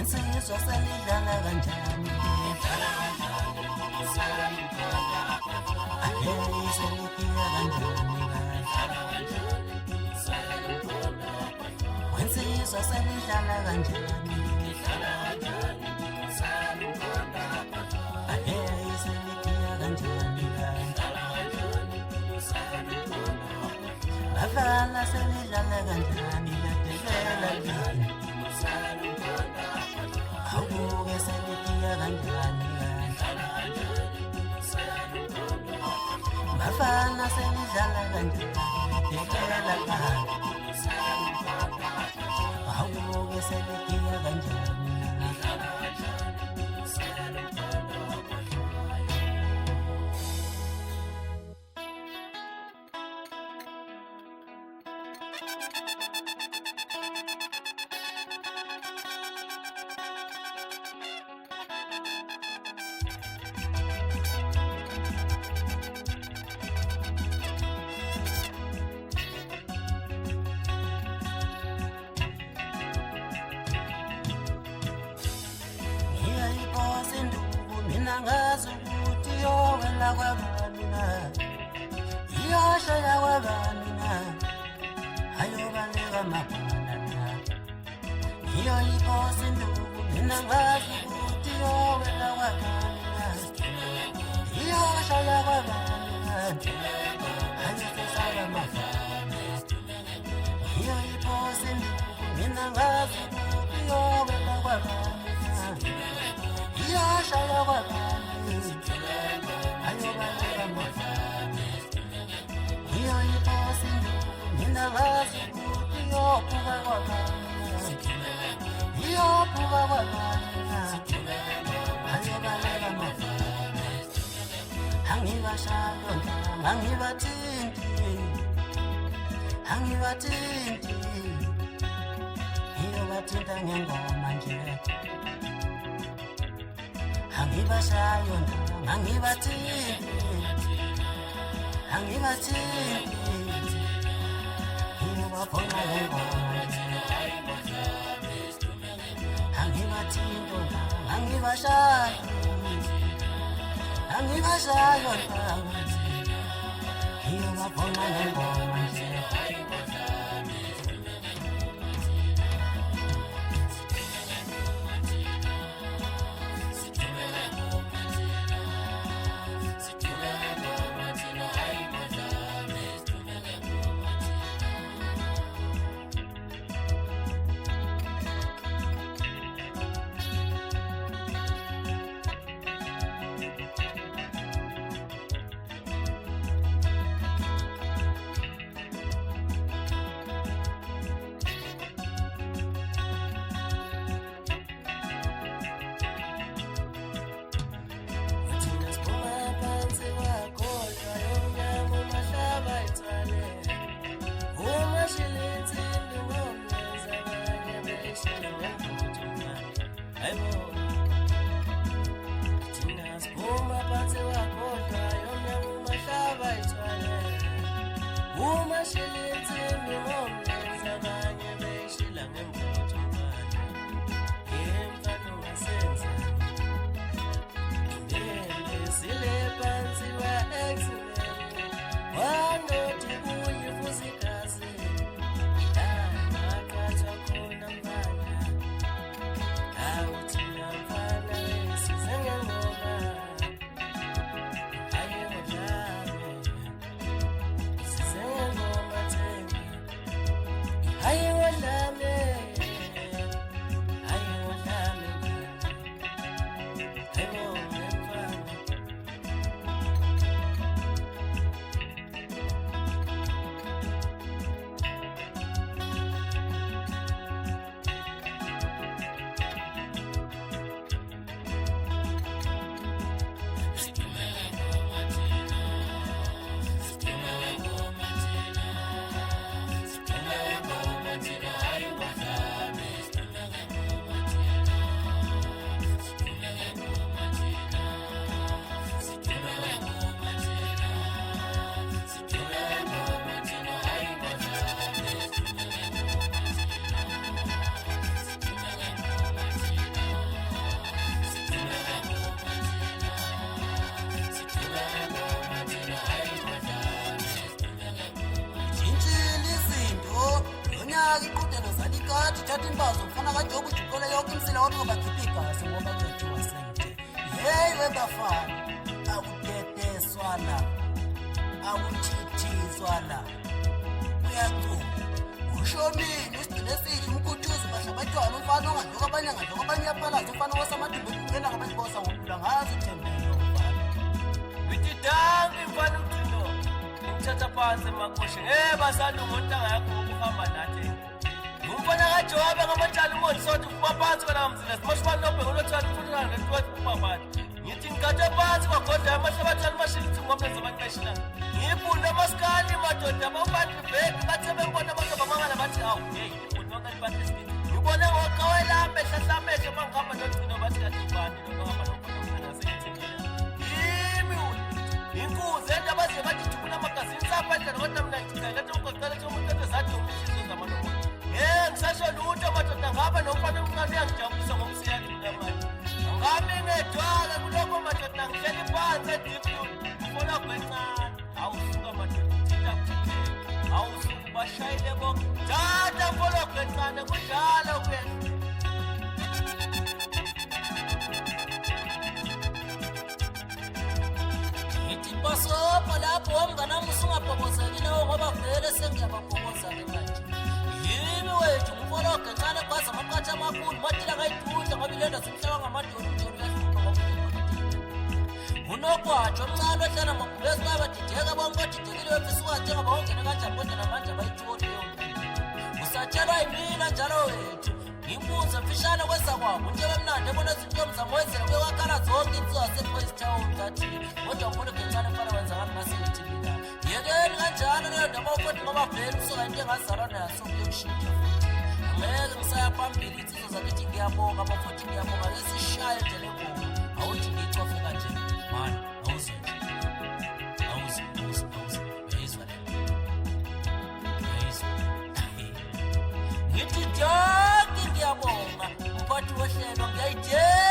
insizwa selidlala kanjani ahe seliphiya kanjani insizwa selidlala kanjani ahe seliphiya kanjani bafana selidlala kanjani ladelela lini awuke seliphiya kanjani bafana selidlala kanjani ladelela lini awuke seliphiya kanjani Nangazi ukuthi yowela kwabani na iyashaya kwabani na ayobaleka mabona na iyoyiphosa induku mina ngazi ukuthi yowela kwabani na iyashaya kwabani na ayofesaba mabona iyoyiphosa induku mina ngazi ukuthi yowela kwabani iyashaya kwabani ayobaleka mabona iyoyiphosa induku mina ngazi ukuthi yophuka kwabani iyophuka kwabani ayobaleka mabona angibashayo angibathinti iyobathinta ngengoma nje angibashayo angibathinti iyobaphona ngengoma nje angibathinto angibashayo iyobaphona ngengoma nje uthatha imbazo kufana kanjengoba ujuqela yonke imsila wathi bakhipha igazi ngoba kuyethiwa sente. Hey webafana, akuteteswa la, akuthithizwa la, uyacuma. Usho mina isidile esihle umkhuthuzi bahlabatshwana umfana ongadloka abanye angadloka abanye yaphalaza umfana wasamadumbe kungena ngabantu bosa ngomlula ngazi uthembele umfana. Witidanga imfana umthino umthatha phansi emakoshe ngebasanda umuntu angayakho ukuhamba nathi. Umfana kaJobe ngamatshali umondi sothi uphuma phansi kona ngamzila simashibani nobheka ulothanda umfuna ngethiwathi uphuma phansi. Ngithi ngikathe phansi kwagodla amahlabathani mashilithi ngomlenze abantu beshinana. Ngiyibhunda amaskali madoda bawubantu bheki bathe bembona abantu bamangala bathi awu hey umuntu nonke libantu lesibili. Ngibone ngoqawela amehla hlamehla mangihamba nothino bathi kathi ubani nokuhamba nokuhamba seyithengela. Inkuzi endaba ze bathi thukuna amagazini saphandla nokuthi mina ngicela umgoqela umuntu ezathi umisizo zamanomo. Ngisasho lutho madoda ngapha nomfana omncane uyangijabulisa ngomsiyali mina manje. Ngami ngedwala kulokho madoda ngihleli phansi ediptune ufuna kwencane. Awusuka madoda uthinta kuphela. Awusuka bashayile bonke. Tata ufuna kwencane kudala ukwehla. Ngithi basopa lapho wamnganami usungabhobozeli nawo ngoba vele sengiyababhoboza ke manje. Yimi wethu ngumfana ogencane kwazi amaqatha amakhulu matila ngayidudla ngoba ilenda simhlaba ngamadolo umjolo yahlupha ngokuthi unogwatsho omncane ohlala magubezi bayabadideka bonke badidekile wefisa ukade ngoba ungene kanjani kodwa namanje abayitholi yonke. Usatshelwa yimina njalo wethu ngimbuze mfishane kweza kwabo nje bemnandi ebona izinto yomzamo wenzela kuye wakhala zonke insizwa zasePhoenix Town ngathi kodwa ngifuna ugencane mfana wenza ngani ngasithi mina. Yekeni kanjalo leyo ndaba ufuthi ngoba vele usuka into engazalwa nayo sokuyokushintsha futhi. Angeke ngisaya phambili insizwa zakithi ngiyabonga bafuthi ngiyabonga lesishaye nje lengoma. Awuthi ngicofe kanje man awuzwe bezwa le bezwa ngithi ngiyabonga mphathi wehlelo ngiyayidela